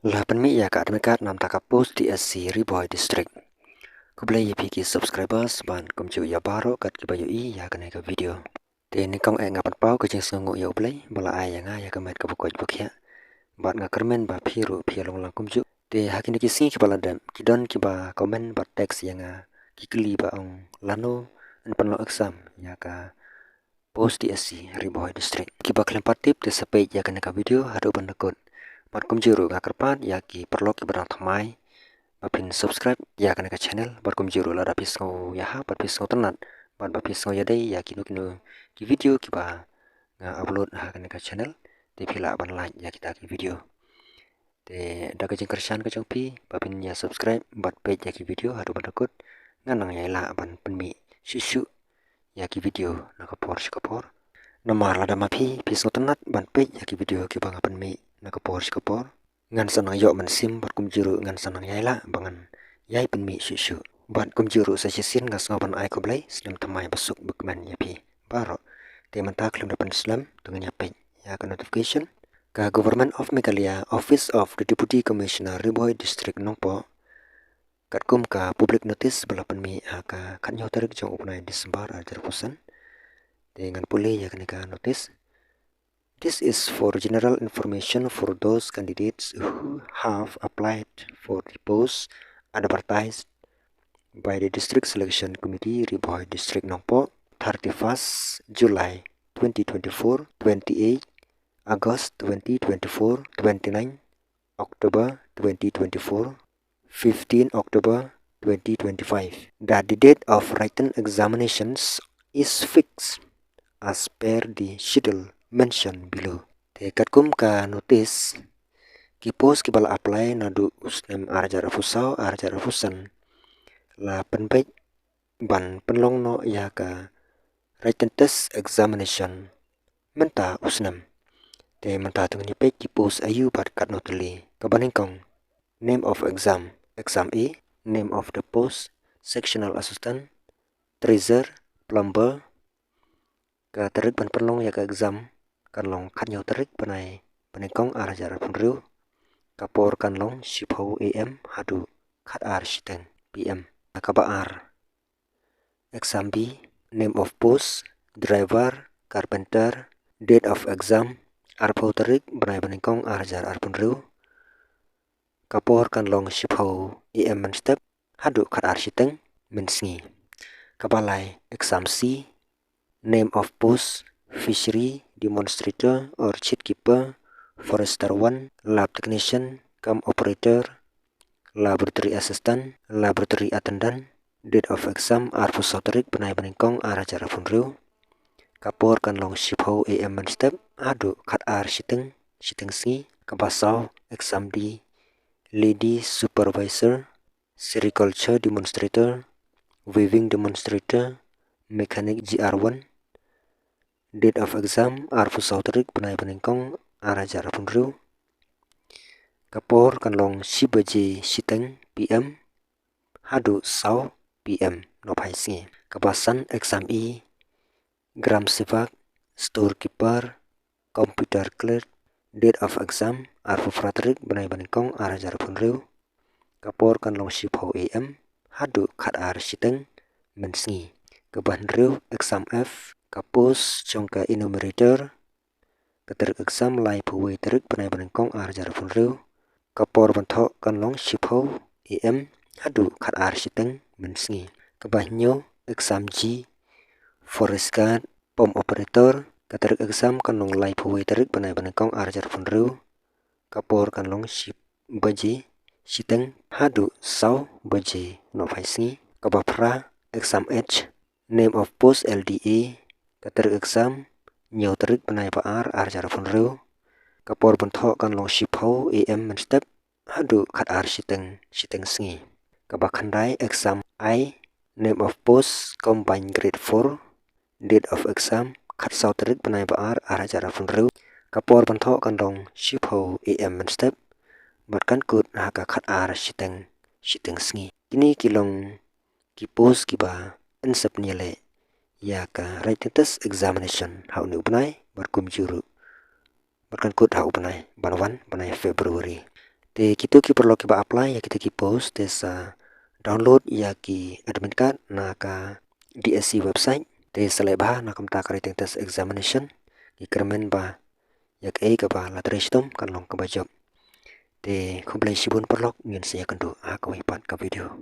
La penmi ya ka admekat nam takapos di SC Riboy District. Kublai ya piki subscribers ban kumcu ya baro kat kibayu I ya kena ke video. Te ni kong ngapan pau ke jeng sengu ya ublai bala ai ya nga ya kemet ke pokoj bukya. Bat nga kermen ba piru long lang kumcu. Te hakini kisi kibala dam kidon kiba komen bat teks ya nga kikli ba ong lano en penlo exam ya ka post di SC Riboy District. Kiba kelempat tip te sepej ya kena ke video hadu ban dekut. Bat kumjuru nga kerpat ya ki perlo ki barang thamai bapin subscribe ya kana ka channel bat kumjuru la dapis ngo ya ha bat pis ngo tenat bat bapis ngo ya dai ya kinu ki video ki ba nga upload ha kana ka channel te phila ban like ya kita ki video te da ka jing kershan ka jong pi bapin ya subscribe bat page ya ki video hadu ban dakut nganang ya la ban penmi shishu ya ki video na ka por nomor la da ma phi pis ngo tenat ban page ya ki video ki ba nga penmi na ka por ngan sanang yo man sim bat kumjuru ngan sanang yai la bangan yai penmi shu bat kumjuru sa sin ngas ngapan ai koblai slim tamai basuk bukman ya pi baro te manta klum dapan slam dengan ya pe ya ka notification ka Government of Meghalaya Office of the Deputy Commissioner Riboy District Nongpo kat kum ka public notice bala penmi ka kan yo tarik jong upnai Disember ajar pusan te ngan pule ya kan ka notice. This is for general information for those candidates who have applied for the post advertised by the District Selection Committee Riboy District Nongpo 31st July 2024, 28 August 2024, 29 October 2024, 15 October 2025. That the date of written examinations is fixed as per the schedule mentioned below. Te katkum ka notice ki post ki bala apply nadu usnem arjar fusau arjar fusan la penbaik ban penlong no ya ka written test examination menta usnem te menta tung ni pek ki post ayu bat kat notali kabaning kong name of exam exam A, name of the post sectional assistant, treasurer, plumber ka tarik ban penlong ya ka exam kan long khat nhau tarik panai kong arjar punriu kapor kan long shipho am hadu khat ar shiten pm kabar exam B, name of post driver, carpenter, date of exam arpho tarik panai kong arjar punriu kapor kan long shipho am man step hadu khat ar shiten mensngi kabalai exam C, name of post fishery demonstrator or cheat keeper, forester 1, lab technician, cum operator, laboratory assistant, laboratory attendant, date of exam arfu soterik penai kong arajar funriu kapor kan long shipho am man step adu khat ar shiteng sngi kabasau exam D, lady supervisor, sericulture demonstrator, weaving demonstrator, mechanic GR1, date of exam arfu sauterik penai kong arajar punriu kapor kan long shibaji shiteng PM hadu sau PM no pai singi kabasan exam E, gram sivak, storekeeper, computer clerk, date of exam arfu fraterik penai kong arajar punriu kapor kan long shipho AM hadu khat ar shiteng mensingi kaban riu exam F kapos chongka enumerator katerik exam lai puwe terik penai kong arjar funriu kapor banthok kan long shipho am hadu khat ar shiteng mensingi kabahnyo exam G forest guard pom operator katerik exam kan long lai puwe terik penai kong arjar funriu kapor kan long ship baji shiteng hadu sau baji no phaisngi kabapra exam H, name of post LDA katerik exam nhiều tarik penai paar arjar funriu kapor benthok kan long shipho am man step hadu khat ar shiteng sngi kabakhandai exam I, name of post combined grade 4, date of exam khat sau tarik penai paar arjar funriu kapor benthok kan long shipho am man step bat kan kut haka khat ar shiteng sngi kini kilong ki post ki ba ensep niale ya ka written test examination hau ni upnai bat kumjuru bat kan kut hau upnai ban February Te kita ki perlu ki ba apply ya kita ki post desa download ya ki admit card na ka DSC website te selai bah na kam ta kari test examination ki kermen ba yak ka ba la tristom kan long ka ba job te kumplay sibun perlok ngin saya kendu ka wipat ka video.